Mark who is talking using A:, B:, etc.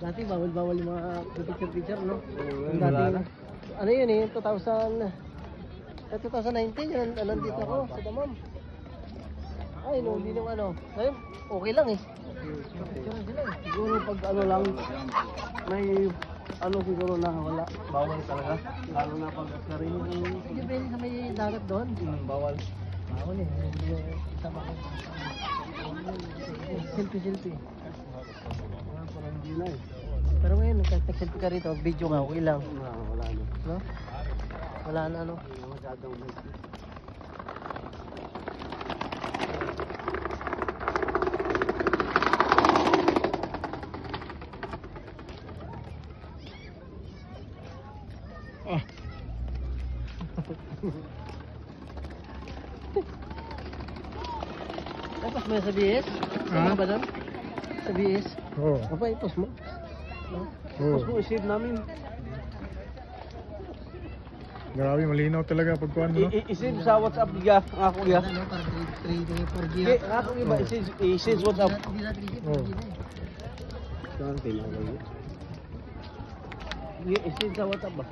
A: Dati bawal yung mga picture, no?
B: Oo,
A: Dati,
B: wala na.
A: ano yun eh, 2019 yun, nandito ako sa Damam. Ay, no, hindi nung ano. Ngayon, okay lang eh. Picture sila eh.
B: Siguro pag ano lang, may ano siguro na wala. Bawal talaga. Lalo na pag sarili.
A: Hindi pwede sa may dagat doon.
B: Bawal.
A: Bawal eh, hindi yung isama ko. Selfie.
B: Parang hindi na eh.
A: Pero ngayon, kahit nag-selfie ka rito, video nga, okay lang.
B: Wala na.
A: No? Wala na ano.
B: Masyadong
A: Tapos mo sa BS? Ano ba doon? Sa BS?
C: Oo.
A: Apa, i-post mo? No?
B: Tapos mo i-save namin.
C: Grabe, malinaw talaga pagkuhan mo, no?
B: I-save sa WhatsApp niya. Ako niya.
A: Ano, para 4G.
B: Ako iba, i-save WhatsApp.
A: Hindi na 3G, 4G
C: Oh.
A: na eh.
B: Saan tinawag yun? I-save sa WhatsApp ba?